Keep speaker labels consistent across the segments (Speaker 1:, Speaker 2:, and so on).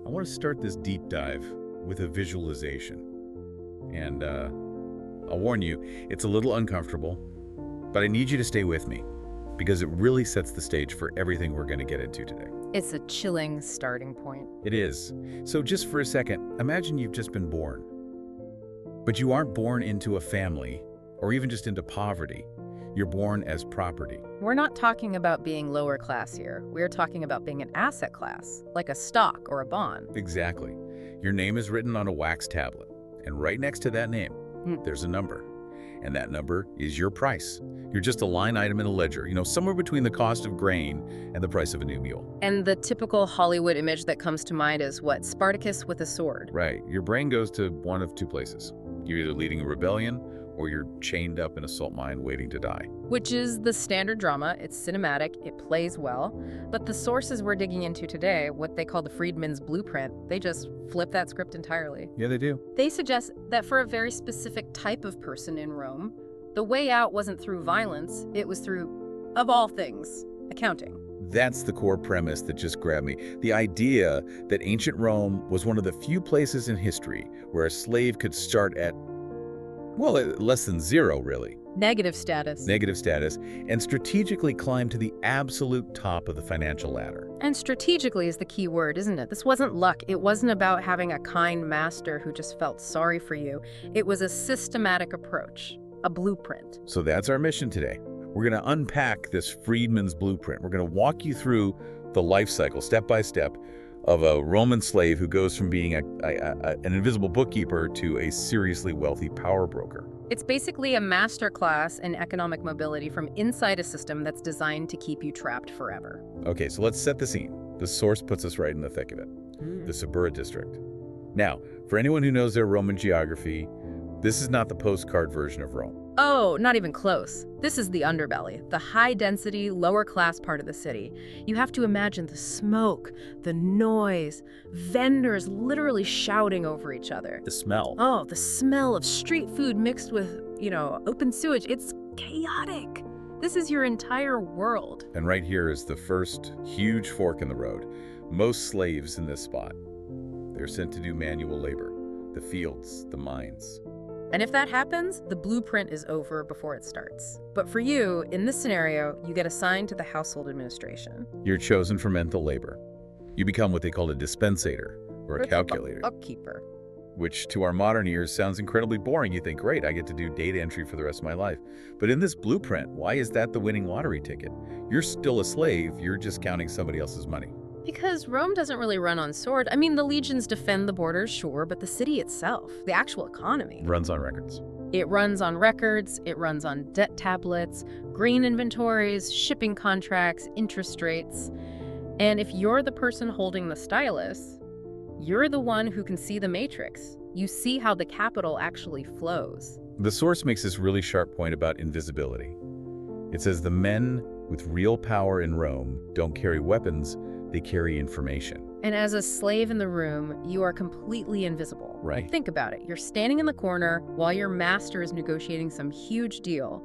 Speaker 1: I want to start this deep dive with a visualization. And I'll warn you, it's a little uncomfortable, but I need you to stay with me because it really sets the stage for everything we're going to get into today.
Speaker 2: It's a chilling starting point.
Speaker 1: It is. So just for a second, imagine you've just been born. But you aren't born into a family or even just into poverty. You're born as property.
Speaker 2: We're not talking about being lower class here. We're talking about being an asset class, like a stock or a bond.
Speaker 1: Exactly. Your name is written on a wax tablet, and right next to that name, there's a number. And that number is your price. You're just a line item in a ledger, somewhere between the cost of grain and the price of a new mule.
Speaker 2: And the typical Hollywood image that comes to mind is what? Spartacus with a sword.
Speaker 1: Right. Your brain goes to one of two places. You're either leading a rebellion or you're chained up in a salt mine waiting to die.
Speaker 2: Which is the standard drama. It's cinematic, it plays well. But the sources we're digging into today, what they call the Freedman's Blueprint, they just flip that script entirely.
Speaker 1: Yeah, they do.
Speaker 2: They suggest that for a very specific type of person in Rome, the way out wasn't through violence, it was through, of all things, accounting.
Speaker 1: That's the core premise that just grabbed me. The idea that ancient Rome was one of the few places in history where a slave could start at, well, at less than zero, really.
Speaker 2: Negative status.
Speaker 1: Negative status, and strategically climb to the absolute top of the financial ladder.
Speaker 2: And strategically is the key word, isn't it? This wasn't luck. It wasn't about having a kind master who just felt sorry for you. It was a systematic approach, a blueprint.
Speaker 1: So that's our mission today. We're going to unpack this Freedman's Blueprint. We're going to walk you through the life cycle, step by step, of a Roman slave who goes from being an invisible bookkeeper to a seriously wealthy power broker.
Speaker 2: It's basically a master class in economic mobility from inside a system that's designed to keep you trapped forever.
Speaker 1: Okay, so let's set the scene. The source puts us right in the thick of it, the Suburra district. Now, for anyone who knows their Roman geography, this is not the postcard version of Rome.
Speaker 2: Oh, not even close. This is the underbelly, the high-density, lower-class part of the city. You have to imagine the smoke, the noise, vendors literally shouting over each other.
Speaker 1: The smell.
Speaker 2: Oh, the smell of street food mixed with, open sewage. It's chaotic. This is your entire world.
Speaker 1: And right here is the first huge fork in the road. Most slaves in this spot, they're sent to do manual labor, the fields, the mines.
Speaker 2: And if that happens, the blueprint is over before it starts. But for you, in this scenario, you get assigned to the household administration.
Speaker 1: You're chosen for mental labor. You become what they call a dispensator or a calculator.
Speaker 2: Bookkeeper.
Speaker 1: Which to our modern ears sounds incredibly boring. You think, great, I get to do data entry for the rest of my life. But in this blueprint, why is that the winning lottery ticket? You're still a slave, you're just counting somebody else's money.
Speaker 2: Because Rome doesn't really run on sword. I mean, the legions defend the borders, sure, but the city itself, the actual economy,
Speaker 1: Runs on records.
Speaker 2: It runs on records, it runs on debt tablets, green inventories, shipping contracts, interest rates. And if you're the person holding the stylus, you're the one who can see the matrix. You see how the capital actually flows.
Speaker 1: The source makes this really sharp point about invisibility. It says the men with real power in Rome don't carry weapons, they carry information.
Speaker 2: And as a slave in the room, you are completely invisible.
Speaker 1: Right.
Speaker 2: Think about it. You're standing in the corner while your master is negotiating some huge deal.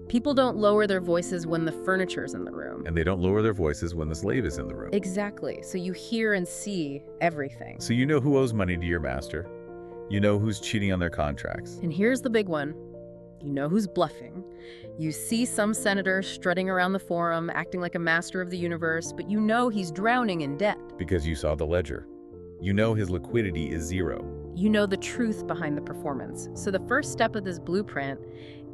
Speaker 2: People don't lower their voices when the furniture's in the room.
Speaker 1: And they don't lower their voices when the slave is in the room.
Speaker 2: Exactly. So you hear and see everything.
Speaker 1: So you know who owes money to your master. You know who's cheating on their contracts.
Speaker 2: And here's the big one. You know who's bluffing. You see some senator strutting around the forum, acting like a master of the universe, but you know he's drowning in debt.
Speaker 1: Because you saw the ledger. You know his liquidity is zero.
Speaker 2: You know the truth behind the performance. So the first step of this blueprint,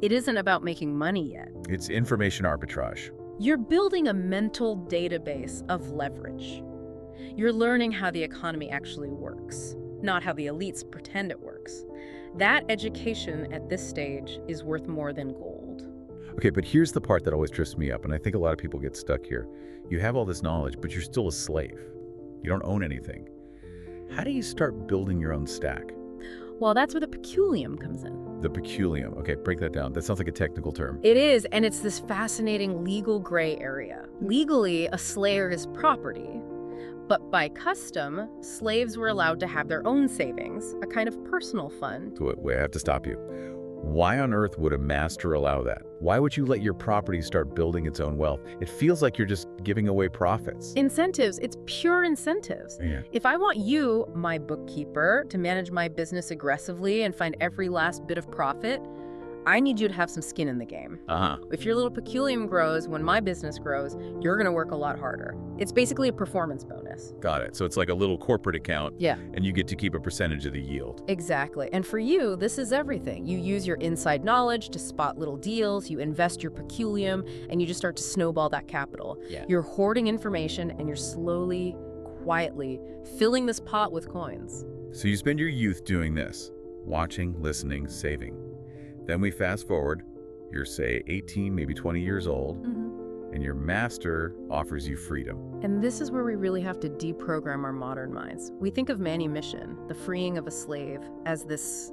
Speaker 2: it isn't about making money yet.
Speaker 1: It's information arbitrage.
Speaker 2: You're building a mental database of leverage. You're learning how the economy actually works, not how the elites pretend it works. That education at this stage is worth more than gold.
Speaker 1: Okay, but here's the part that always trips me up, and I think a lot of people get stuck here. You have all this knowledge, but you're still a slave. You don't own anything. How do you start building your own stack?
Speaker 2: Well, that's where the peculium comes in.
Speaker 1: The peculium. Okay, break that down. That sounds like a technical term.
Speaker 2: It is, and it's this fascinating legal gray area. Legally, a slayer is property. But by custom, slaves were allowed to have their own savings, a kind of personal fund.
Speaker 1: So wait, I have to stop you. Why on earth would a master allow that? Why would you let your property start building its own wealth? It feels like you're just giving away profits.
Speaker 2: Incentives, it's pure incentives.
Speaker 1: Yeah.
Speaker 2: If I want you, my bookkeeper, to manage my business aggressively and find every last bit of profit, I need you to have some skin in the game. If your little peculium grows when my business grows, you're going to work a lot harder. It's basically a performance bonus.
Speaker 1: Got it. So it's like a little corporate account.
Speaker 2: Yeah.
Speaker 1: And you get to keep a percentage of the yield.
Speaker 2: Exactly. And for you, this is everything. You use your inside knowledge to spot little deals, you invest your peculium, and you just start to snowball that capital.
Speaker 1: Yeah.
Speaker 2: You're hoarding information, and you're slowly, quietly filling this pot with coins.
Speaker 1: So you spend your youth doing this, watching, listening, saving. Then we fast forward, you're say 18, maybe 20 years old, and your master offers you freedom.
Speaker 2: And this is where we really have to deprogram our modern minds. We think of manumission, the freeing of a slave, as this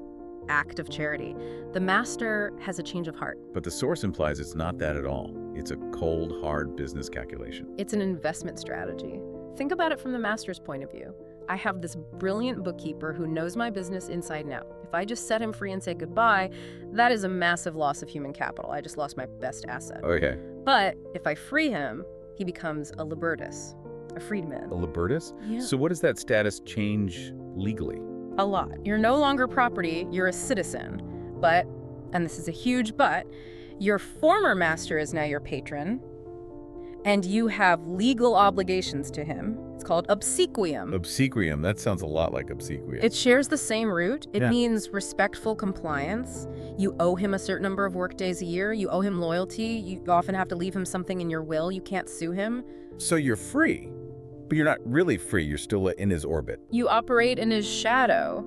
Speaker 2: act of charity. The master has a change of heart.
Speaker 1: But the source implies it's not that at all. It's a cold, hard business calculation.
Speaker 2: It's an investment strategy. Think about it from the master's point of view. I have this brilliant bookkeeper who knows my business inside and out. If I just set him free and say goodbye, that is a massive loss of human capital. I just lost my best asset.
Speaker 1: Okay.
Speaker 2: But if I free him, he becomes a libertus, a freedman.
Speaker 1: A libertus?
Speaker 2: Yeah.
Speaker 1: So what does that status change legally?
Speaker 2: A lot. You're no longer property, you're a citizen. But, and this is a huge but, your former master is now your patron, and you have legal obligations to him. It's called obsequium.
Speaker 1: Obsequium, that sounds a lot like obsequious.
Speaker 2: It shares the same root. It
Speaker 1: Yeah.
Speaker 2: means respectful compliance. You owe him a certain number of work days a year. You owe him loyalty. You often have to leave him something in your will. You can't sue him.
Speaker 1: So you're free, but you're not really free. You're still in his orbit.
Speaker 2: You operate in his shadow.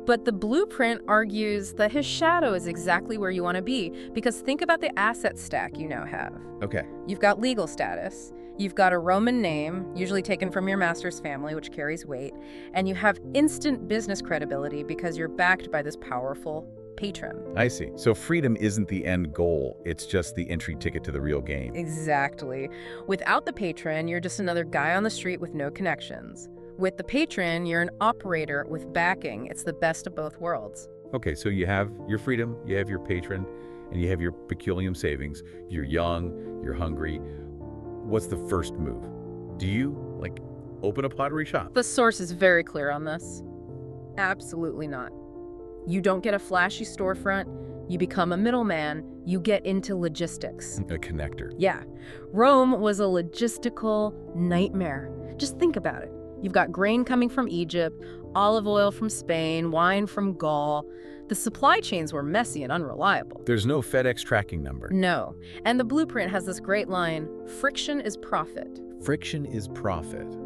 Speaker 2: But the blueprint argues that his shadow is exactly where you want to be, because think about the asset stack you now have.
Speaker 1: Okay.
Speaker 2: You've got legal status, you've got a Roman name, usually taken from your master's family, which carries weight, and you have instant business credibility because you're backed by this powerful patron.
Speaker 1: I see. So freedom isn't the end goal. It's just the entry ticket to the real game.
Speaker 2: Exactly. Without the patron, you're just another guy on the street with no connections. With the patron, you're an operator with backing. It's the best of both worlds.
Speaker 1: Okay, so you have your freedom, you have your patron, and you have your peculium savings. You're young, you're hungry. What's the first move? Do you, open a pottery shop?
Speaker 2: The source is very clear on this. Absolutely not. You don't get a flashy storefront. You become a middleman. You get into logistics.
Speaker 1: A connector.
Speaker 2: Yeah. Rome was a logistical nightmare. Just think about it. You've got grain coming from Egypt, olive oil from Spain, wine from Gaul. The supply chains were messy and unreliable.
Speaker 1: There's no FedEx tracking number.
Speaker 2: No. And the blueprint has this great line, friction is profit.
Speaker 1: Friction is profit.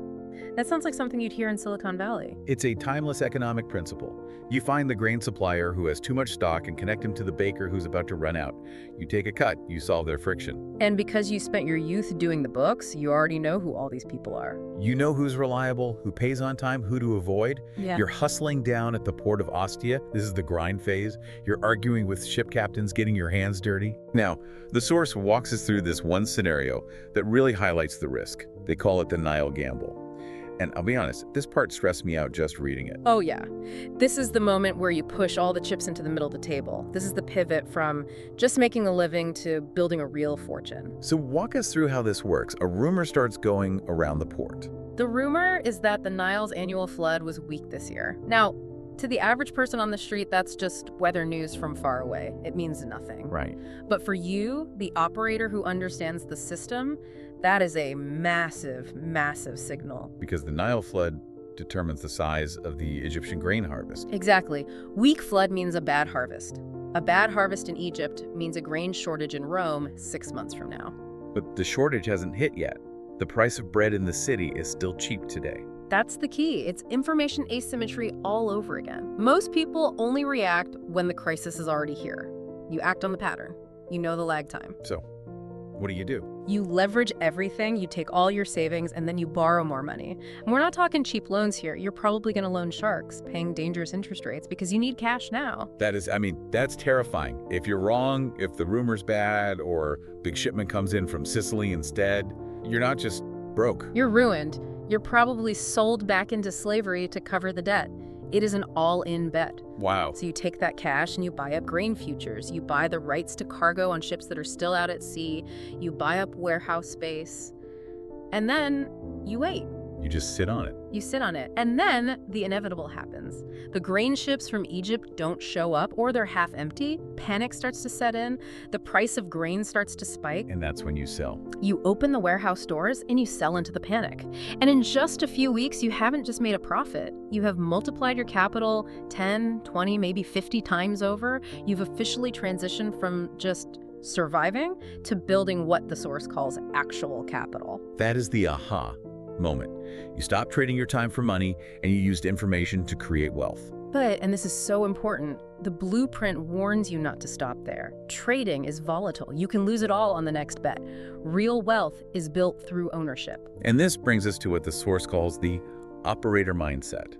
Speaker 2: That sounds like something you'd hear in Silicon Valley.
Speaker 1: It's a timeless economic principle. You find the grain supplier who has too much stock and connect him to the baker who's about to run out. You take a cut, you solve their friction.
Speaker 2: And because you spent your youth doing the books, you already know who all these people are.
Speaker 1: You know who's reliable, who pays on time, who to avoid.
Speaker 2: Yeah.
Speaker 1: You're hustling down at the port of Ostia. This is the grind phase. You're arguing with ship captains, getting your hands dirty. Now, the source walks us through this one scenario that really highlights the risk. They call it the Nile gamble. And I'll be honest, this part stressed me out just reading it.
Speaker 2: Oh yeah. This is the moment where you push all the chips into the middle of the table. This is the pivot from just making a living to building a real fortune.
Speaker 1: So walk us through how this works. A rumor starts going around the port.
Speaker 2: The rumor is that the Nile's annual flood was weak this year. Now, to the average person on the street, that's just weather news from far away. It means nothing.
Speaker 1: Right.
Speaker 2: But for you, the operator who understands the system, that is a massive, massive signal.
Speaker 1: Because the Nile flood determines the size of the Egyptian grain harvest.
Speaker 2: Exactly. Weak flood means a bad harvest. A bad harvest in Egypt means a grain shortage in Rome 6 months from now.
Speaker 1: But the shortage hasn't hit yet. The price of bread in the city is still cheap today.
Speaker 2: That's the key. It's information asymmetry all over again. Most people only react when the crisis is already here. You act on the pattern. You know the lag time.
Speaker 1: So, what do?
Speaker 2: You leverage everything, you take all your savings, and then you borrow more money. And we're not talking cheap loans here. You're probably going to loan sharks, paying dangerous interest rates because you need cash now.
Speaker 1: That's terrifying. If you're wrong, if the rumor's bad, or big shipment comes in from Sicily instead, you're not just broke.
Speaker 2: You're ruined. You're probably sold back into slavery to cover the debt. It is an all-in bet.
Speaker 1: Wow.
Speaker 2: So you take that cash and you buy up grain futures. You buy the rights to cargo on ships that are still out at sea. You buy up warehouse space. And then you wait.
Speaker 1: You just sit on it.
Speaker 2: You sit on it. And then the inevitable happens. The grain ships from Egypt don't show up, or they're half empty. Panic starts to set in. The price of grain starts to spike.
Speaker 1: And that's when you sell.
Speaker 2: You open the warehouse doors and you sell into the panic. And in just a few weeks, you haven't just made a profit. You have multiplied your capital 10, 20, maybe 50 times over. You've officially transitioned from just surviving to building what the source calls actual capital.
Speaker 1: That is the aha moment. You stop trading your time for money and you used information to create wealth.
Speaker 2: But, and this is so important, the blueprint warns you not to stop there. Trading is volatile. You can lose it all on the next bet. Real wealth is built through ownership.
Speaker 1: And this brings us to what the source calls the operator mindset.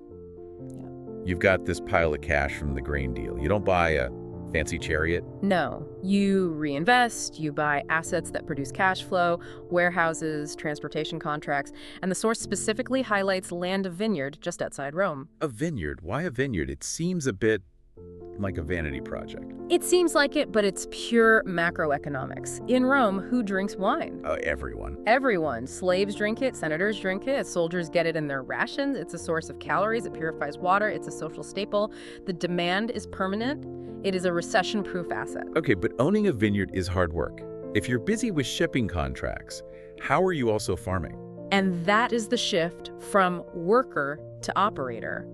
Speaker 2: Yeah.
Speaker 1: You've got this pile of cash from the grain deal. You don't buy a fancy chariot.
Speaker 2: No, you reinvest, you buy assets that produce cash flow, warehouses, transportation contracts, and the source specifically highlights land of vineyard just outside Rome.
Speaker 1: A vineyard? Why a vineyard? It seems a bit like a vanity project.
Speaker 2: It seems like it, but it's pure macroeconomics. In Rome, who drinks wine?
Speaker 1: Everyone.
Speaker 2: Everyone. Slaves drink it, senators drink it, soldiers get it in their rations. It's a source of calories, it purifies water, it's a social staple. The demand is permanent. It is a recession-proof asset.
Speaker 1: Okay, but owning a vineyard is hard work. If you're busy with shipping contracts, how are you also farming?
Speaker 2: And that is the shift from worker to operator.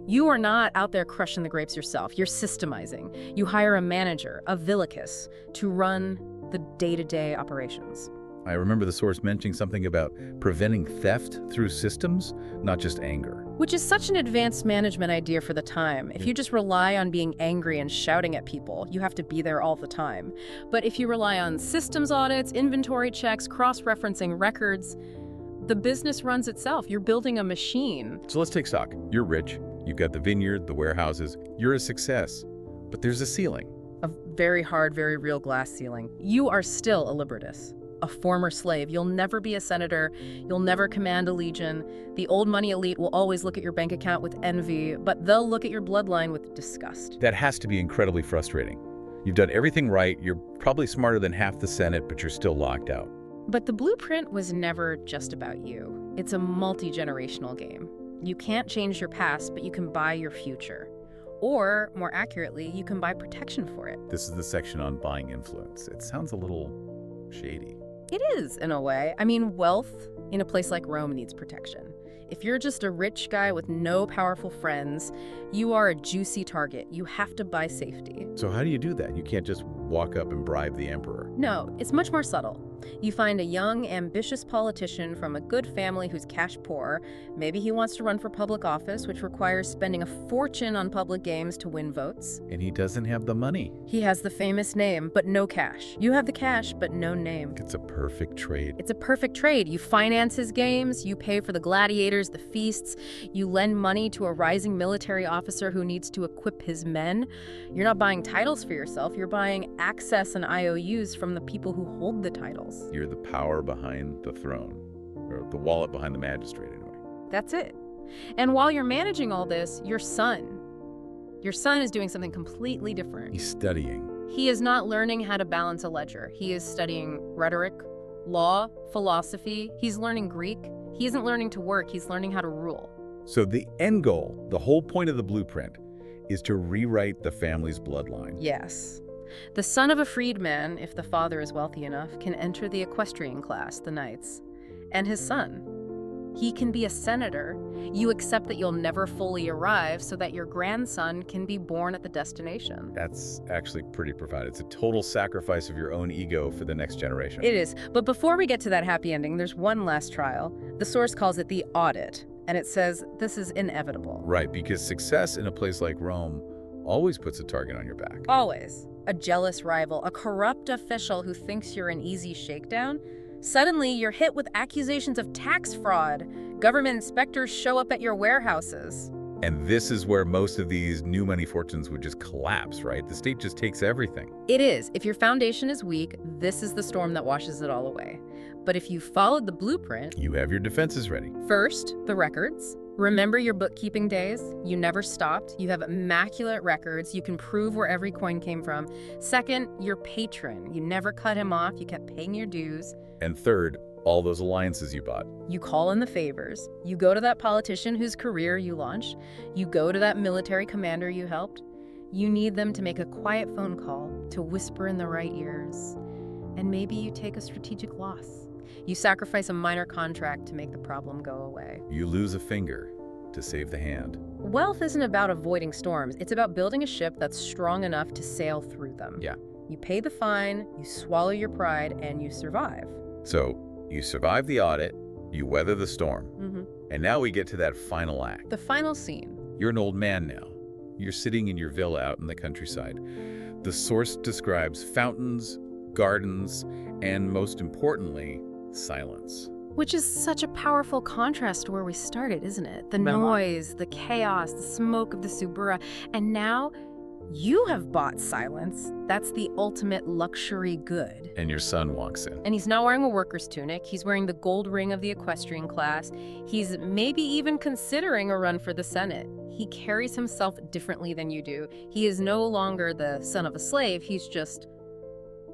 Speaker 2: You are not out there crushing the grapes yourself. You're systemizing. You hire a manager, a villicus, to run the day-to-day operations.
Speaker 1: I remember the source mentioning something about preventing theft through systems, not just anger.
Speaker 2: Which is such an advanced management idea for the time. If you just rely on being angry and shouting at people, you have to be there all the time. But if you rely on systems audits, inventory checks, cross-referencing records, the business runs itself. You're building a machine.
Speaker 1: So let's take stock. You're rich. You've got the vineyard, the warehouses. You're a success. But there's a ceiling.
Speaker 2: A very hard, very real glass ceiling. You are still a liberatus, a former slave. You'll never be a senator. You'll never command a legion. The old money elite will always look at your bank account with envy, but they'll look at your bloodline with disgust.
Speaker 1: That has to be incredibly frustrating. You've done everything right. You're probably smarter than half the Senate, but you're still locked out.
Speaker 2: But the blueprint was never just about you. It's a multi-generational game. You can't change your past, but you can buy your future. Or, more accurately, you can buy protection for it.
Speaker 1: This is the section on buying influence. It sounds a little shady.
Speaker 2: It is, in a way. I mean, wealth in a place like Rome needs protection. If you're just a rich guy with no powerful friends, you are a juicy target. You have to buy safety.
Speaker 1: So how do you do that? You can't just walk up and bribe the emperor.
Speaker 2: No, it's much more subtle. You find a young, ambitious politician from a good family who's cash poor. Maybe he wants to run for public office, which requires spending a fortune on public games to win votes.
Speaker 1: And he doesn't have the money.
Speaker 2: He has the famous name, but no cash. You have the cash, but no name.
Speaker 1: It's a perfect trade.
Speaker 2: It's a perfect trade. You finance his games, you pay for the gladiators, the feasts, you lend money to a rising military officer who needs to equip his men. You're not buying titles for yourself, you're buying access and IOUs from the people who hold the titles.
Speaker 1: You're the power behind the throne, or the wallet behind the magistrate, anyway.
Speaker 2: That's it. And while you're managing all this, your son is doing something completely different.
Speaker 1: He's studying.
Speaker 2: He is not learning how to balance a ledger. He is studying rhetoric, law, philosophy. He's learning Greek. He isn't learning to work, he's learning how to rule.
Speaker 1: So the end goal, the whole point of the blueprint, is to rewrite the family's bloodline.
Speaker 2: Yes. The son of a freedman, if the father is wealthy enough, can enter the equestrian class, the knights. And his son, he can be a senator. You accept that you'll never fully arrive so that your grandson can be born at the destination.
Speaker 1: That's actually pretty profound. It's a total sacrifice of your own ego for the next generation.
Speaker 2: It is. But before we get to that happy ending, there's one last trial. The source calls it the audit, and it says this is inevitable.
Speaker 1: Right, because success in a place like Rome always puts a target on your back.
Speaker 2: Always. A jealous rival, a corrupt official who thinks you're an easy shakedown. Suddenly, you're hit with accusations of tax fraud. Government inspectors show up at your warehouses.
Speaker 1: And this is where most of these new money fortunes would just collapse, right? The state just takes everything.
Speaker 2: It is. If your foundation is weak, this is the storm that washes it all away. But if you followed the blueprint...
Speaker 1: You have your defenses ready.
Speaker 2: First, the records. Remember your bookkeeping days? You never stopped. You have immaculate records. You can prove where every coin came from. Second, your patron. You never cut him off. You kept paying your dues.
Speaker 1: And third, all those alliances you bought.
Speaker 2: You call in the favors. You go to that politician whose career you launched. You go to that military commander you helped. You need them to make a quiet phone call, to whisper in the right ears. And maybe you take a strategic loss. You sacrifice a minor contract to make the problem go away.
Speaker 1: You lose a finger to save the hand.
Speaker 2: Wealth isn't about avoiding storms. It's about building a ship that's strong enough to sail through them.
Speaker 1: Yeah.
Speaker 2: You pay the fine, you swallow your pride, and you survive.
Speaker 1: So you survive the audit, you weather the storm, and now we get to that final act.
Speaker 2: The final scene.
Speaker 1: You're an old man now. You're sitting in your villa out in the countryside. The source describes fountains, gardens, and most importantly, silence.
Speaker 2: Which is such a powerful contrast to where we started, isn't it? The noise, the chaos, the smoke of the Subura. And now you have bought silence. That's the ultimate luxury good.
Speaker 1: And your son walks in.
Speaker 2: And he's not wearing a worker's tunic. He's wearing the gold ring of the equestrian class. He's maybe even considering a run for the Senate. He carries himself differently than you do. He is no longer the son of a slave. He's just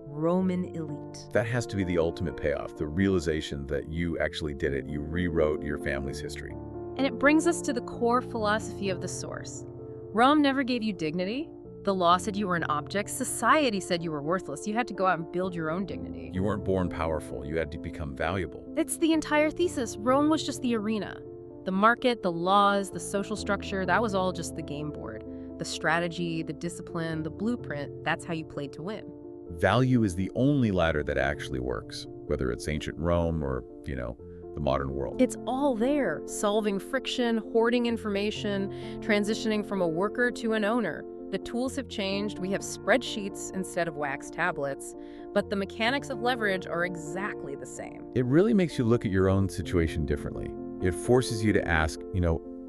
Speaker 2: Roman elite.
Speaker 1: That has to be the ultimate payoff, the realization that you actually did it. You rewrote your family's history.
Speaker 2: And it brings us to the core philosophy of the source. Rome never gave you dignity. The law said you were an object. Society said you were worthless. You had to go out and build your own dignity.
Speaker 1: You weren't born powerful. You had to become valuable.
Speaker 2: It's the entire thesis. Rome was just the arena. The market, the laws, the social structure, that was all just the game board. The strategy, the discipline, the blueprint, that's how you played to win.
Speaker 1: Value is the only ladder that actually works, whether it's ancient Rome or, the modern world.
Speaker 2: It's all there, solving friction, hoarding information, transitioning from a worker to an owner. The tools have changed. We have spreadsheets instead of wax tablets, but the mechanics of leverage are exactly the same.
Speaker 1: It really makes you look at your own situation differently. It forces you to ask,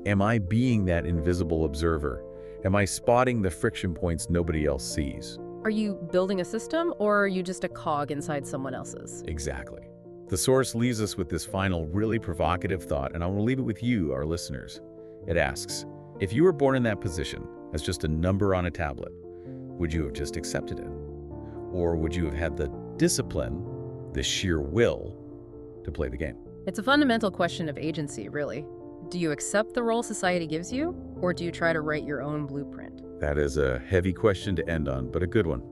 Speaker 1: am I being that invisible observer? Am I spotting the friction points nobody else sees?
Speaker 2: Are you building a system, or are you just a cog inside someone else's?
Speaker 1: Exactly. The source leaves us with this final, really provocative thought, and I want to leave it with you, our listeners. It asks, if you were born in that position as just a number on a tablet, would you have just accepted it? Or would you have had the discipline, the sheer will, to play the game?
Speaker 2: It's a fundamental question of agency, really. Do you accept the role society gives you, or do you try to write your own blueprint?
Speaker 1: That is a heavy question to end on, but a good one.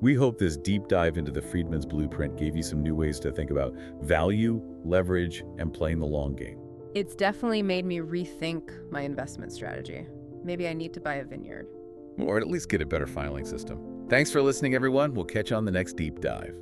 Speaker 1: We hope this deep dive into the Freedman's Blueprint gave you some new ways to think about value, leverage, and playing the long game.
Speaker 2: It's definitely made me rethink my investment strategy. Maybe I need to buy a vineyard.
Speaker 1: Or at least get a better filing system. Thanks for listening, everyone. We'll catch you on the next deep dive.